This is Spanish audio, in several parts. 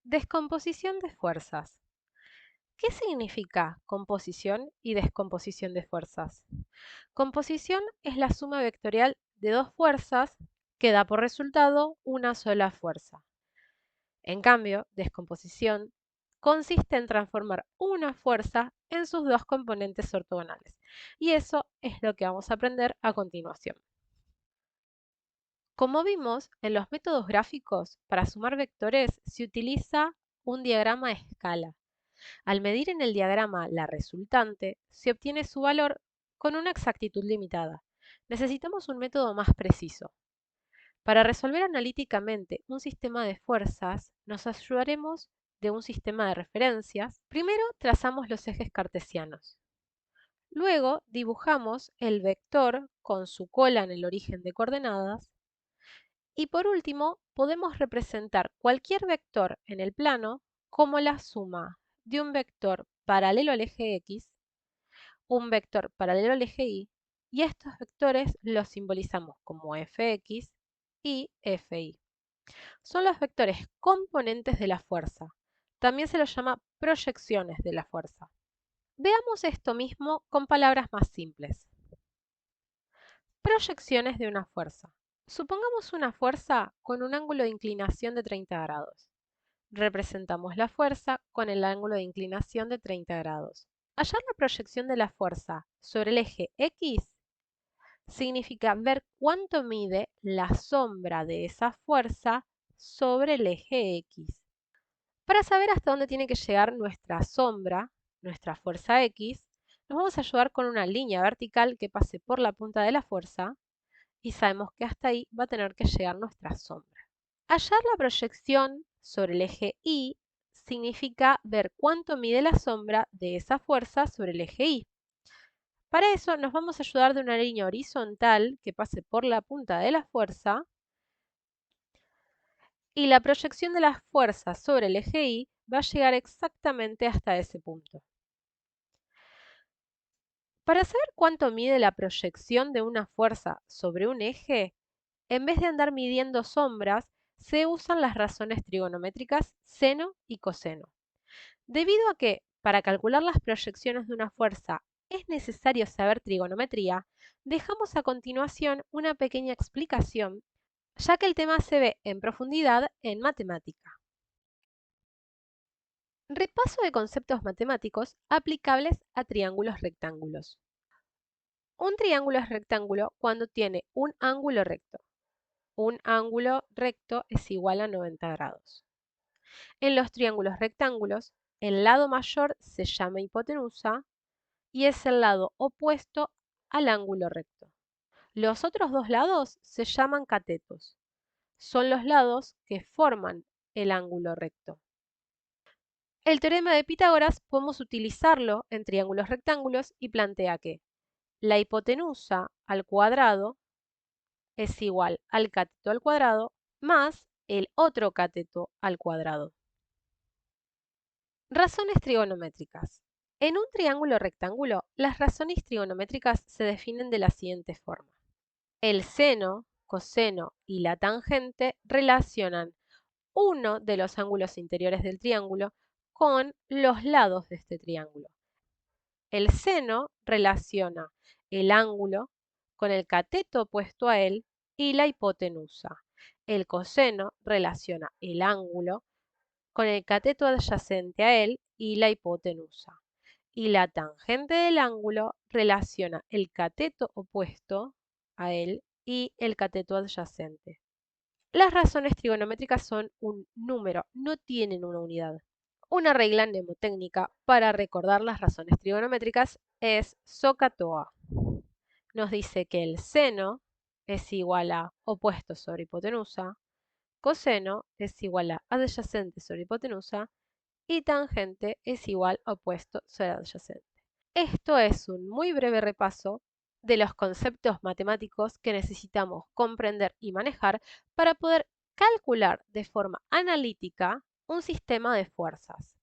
Descomposición de fuerzas. ¿Qué significa composición y descomposición de fuerzas? Composición es la suma vectorial de dos fuerzas que da por resultado una sola fuerza. En cambio, descomposición consiste en transformar una fuerza en sus dos componentes ortogonales. Y eso es lo que vamos a aprender a continuación. Como vimos, en los métodos gráficos, para sumar vectores se utiliza un diagrama a escala. Al medir en el diagrama la resultante, se obtiene su valor con una exactitud limitada. Necesitamos un método más preciso. Para resolver analíticamente un sistema de fuerzas, nos ayudaremos de un sistema de referencias. Primero trazamos los ejes cartesianos. Luego dibujamos el vector con su cola en el origen de coordenadas. Y por último, podemos representar cualquier vector en el plano como la suma de un vector paralelo al eje X, un vector paralelo al eje Y, y estos vectores los simbolizamos como Fx y Fy. Son los vectores componentes de la fuerza. También se los llama proyecciones de la fuerza. Veamos esto mismo con palabras más simples. Proyecciones de una fuerza. Supongamos una fuerza con un ángulo de inclinación de 30 grados. Representamos la fuerza con el ángulo de inclinación de 30 grados. Hallar la proyección de la fuerza sobre el eje X significa ver cuánto mide la sombra de esa fuerza sobre el eje X. Para saber hasta dónde tiene que llegar nuestra sombra, nuestra fuerza X, nos vamos a ayudar con una línea vertical que pase por la punta de la fuerza y sabemos que hasta ahí va a tener que llegar nuestra sombra. Hallar la proyección sobre el eje Y significa ver cuánto mide la sombra de esa fuerza sobre el eje Y. Para eso nos vamos a ayudar de una línea horizontal que pase por la punta de la fuerza y la proyección de la fuerza sobre el eje Y va a llegar exactamente hasta ese punto. Para saber cuánto mide la proyección de una fuerza sobre un eje, en vez de andar midiendo sombras, se usan las razones trigonométricas seno y coseno. Debido a que para calcular las proyecciones de una fuerza es necesario saber trigonometría, dejamos a continuación una pequeña explicación, ya que el tema se ve en profundidad en matemática. Repaso de conceptos matemáticos aplicables a triángulos rectángulos. Un triángulo es rectángulo cuando tiene un ángulo recto. Un ángulo recto es igual a 90 grados. En los triángulos rectángulos, el lado mayor se llama hipotenusa y es el lado opuesto al ángulo recto. Los otros dos lados se llaman catetos. Son los lados que forman el ángulo recto. El teorema de Pitágoras podemos utilizarlo en triángulos rectángulos y plantea que la hipotenusa al cuadrado es igual al cateto al cuadrado más el otro cateto al cuadrado. Razones trigonométricas. En un triángulo rectángulo, las razones trigonométricas se definen de la siguiente forma. El seno, coseno y la tangente relacionan uno de los ángulos interiores del triángulo con los lados de este triángulo. El seno relaciona el ángulo con el cateto opuesto a él y la hipotenusa. El coseno relaciona el ángulo con el cateto adyacente a él y la hipotenusa. Y la tangente del ángulo relaciona el cateto opuesto a él y el cateto adyacente. Las razones trigonométricas son un número, no tienen una unidad. Una regla mnemotécnica para recordar las razones trigonométricas es SOHCAHTOA. Nos dice que el seno es igual a opuesto sobre hipotenusa, coseno es igual a adyacente sobre hipotenusa y tangente es igual a opuesto sobre adyacente. Esto es un muy breve repaso de los conceptos matemáticos que necesitamos comprender y manejar para poder calcular de forma analítica un sistema de fuerzas.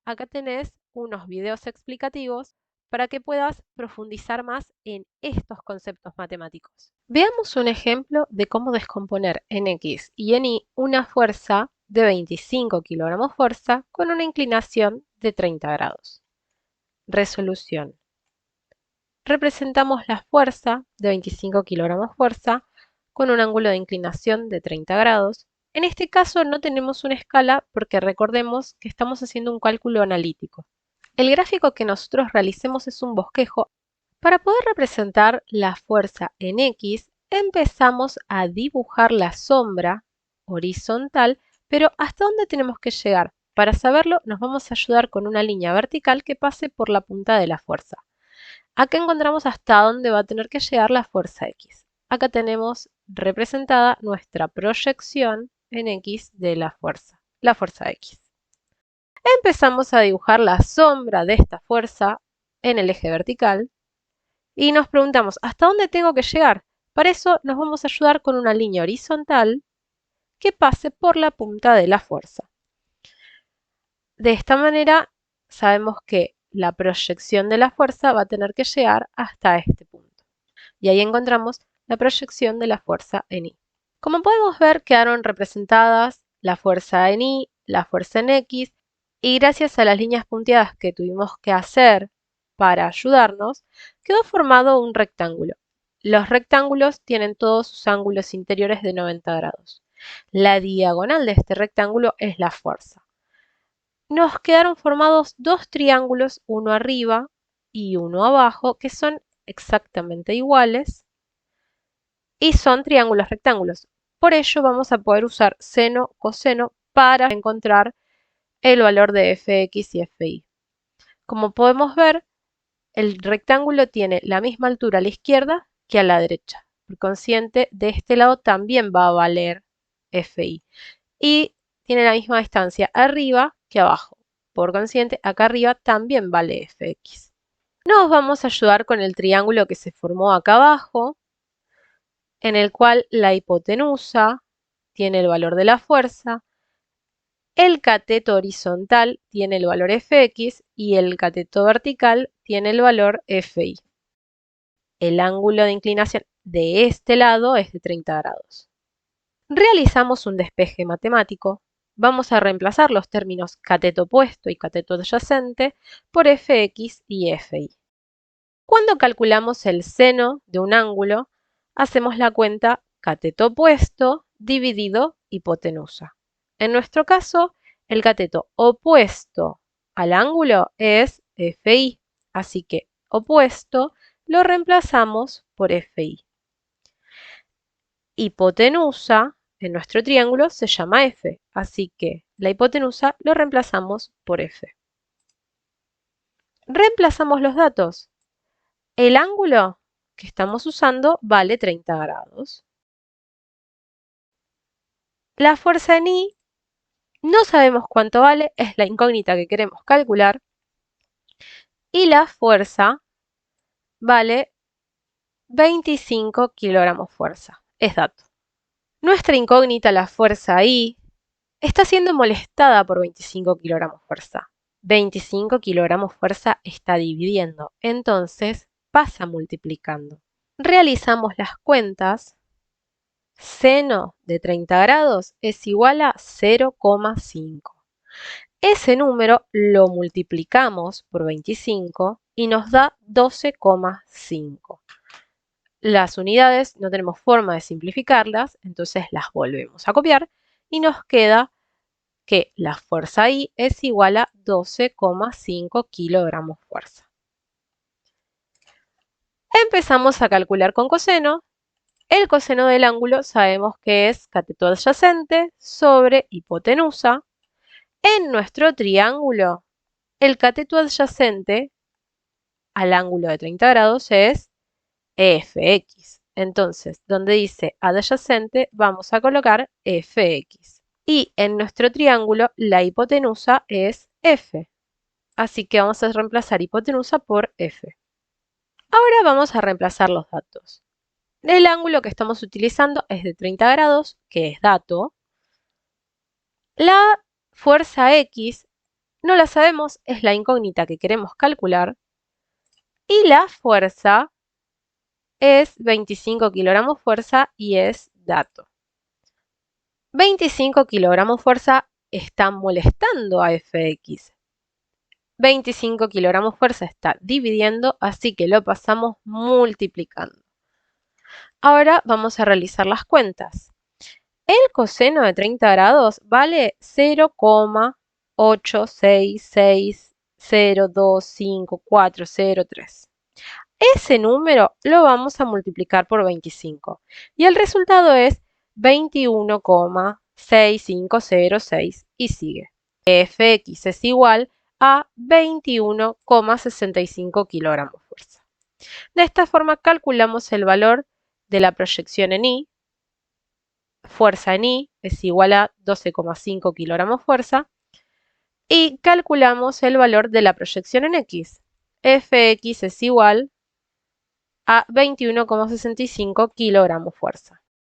Acá tenés unos videos explicativos para que puedas profundizar más en estos conceptos matemáticos. Veamos un ejemplo de cómo descomponer en X y en Y una fuerza de 25 kilogramos fuerza con una inclinación de 30 grados. Resolución. Representamos la fuerza de 25 kilogramos fuerza con un ángulo de inclinación de 30 grados. En este caso no tenemos una escala porque recordemos que estamos haciendo un cálculo analítico. El gráfico que nosotros realicemos es un bosquejo. Para poder representar la fuerza en X, empezamos a dibujar la sombra horizontal, pero ¿hasta dónde tenemos que llegar? Para saberlo, nos vamos a ayudar con una línea vertical que pase por la punta de la fuerza. Acá encontramos hasta dónde va a tener que llegar la fuerza X. Acá tenemos representada nuestra proyección en X de la fuerza X. Empezamos a dibujar la sombra de esta fuerza en el eje vertical y nos preguntamos, ¿hasta dónde tengo que llegar? Para eso nos vamos a ayudar con una línea horizontal que pase por la punta de la fuerza. De esta manera sabemos que la proyección de la fuerza va a tener que llegar hasta este punto. Y ahí encontramos la proyección de la fuerza en Y. Como podemos ver, quedaron representadas la fuerza en Y, la fuerza en X, y gracias a las líneas punteadas que tuvimos que hacer para ayudarnos, quedó formado un rectángulo. Los rectángulos tienen todos sus ángulos interiores de 90 grados. La diagonal de este rectángulo es la fuerza. Nos quedaron formados dos triángulos, uno arriba y uno abajo, que son exactamente iguales y son triángulos rectángulos. Por ello vamos a poder usar seno, coseno para encontrar el valor de fx y fi. Como podemos ver, el rectángulo tiene la misma altura a la izquierda que a la derecha. Por consiguiente, de este lado también va a valer fi. Y tiene la misma distancia arriba que abajo. Por consiguiente, acá arriba también vale fx. Nos vamos a ayudar con el triángulo que se formó acá abajo, en el cual la hipotenusa tiene el valor de la fuerza, el cateto horizontal tiene el valor fx y el cateto vertical tiene el valor fi. El ángulo de inclinación de este lado es de 30 grados. Realizamos un despeje matemático. Vamos a reemplazar los términos cateto opuesto y cateto adyacente por fx y fi. Cuando calculamos el seno de un ángulo, hacemos la cuenta cateto opuesto dividido hipotenusa. En nuestro caso, el cateto opuesto al ángulo es fi, así que opuesto lo reemplazamos por fi. Hipotenusa en nuestro triángulo se llama f, así que la hipotenusa lo reemplazamos por f. Reemplazamos los datos. El ángulo que estamos usando vale 30 grados. La fuerza en Y no sabemos cuánto vale, es la incógnita que queremos calcular. Y la fuerza vale 25 kilogramos fuerza, es dato. Nuestra incógnita, la fuerza I, está siendo molestada por 25 kilogramos fuerza. 25 kilogramos fuerza está dividiendo, entonces pasa multiplicando. Realizamos las cuentas. Seno de 30 grados es igual a 0,5. Ese número lo multiplicamos por 25 y nos da 12,5. Las unidades no tenemos forma de simplificarlas, entonces las volvemos a copiar y nos queda que la fuerza I es igual a 12,5 kilogramos fuerza. Empezamos a calcular con coseno. El coseno del ángulo sabemos que es cateto adyacente sobre hipotenusa. En nuestro triángulo, el cateto adyacente al ángulo de 30 grados es fx. Entonces, donde dice adyacente, vamos a colocar fx. Y en nuestro triángulo, la hipotenusa es f. Así que vamos a reemplazar hipotenusa por f. Ahora vamos a reemplazar los datos. El ángulo que estamos utilizando es de 30 grados, que es dato. La fuerza X no la sabemos, es la incógnita que queremos calcular. Y la fuerza es 25 kilogramos fuerza y es dato. 25 kilogramos fuerza están molestando a Fx. 25 kilogramos fuerza está dividiendo, así que lo pasamos multiplicando. Ahora vamos a realizar las cuentas. El coseno de 30 grados vale 0,866025403. Ese número lo vamos a multiplicar por 25 y el resultado es 21,6506 y sigue. Fx es igual a 21,65 kilogramos fuerza. De esta forma calculamos el valor de la proyección en Y. Fuerza en Y es igual a 12,5 kilogramos fuerza. Y calculamos el valor de la proyección en X. Fx es igual a 21,65 kilogramos fuerza.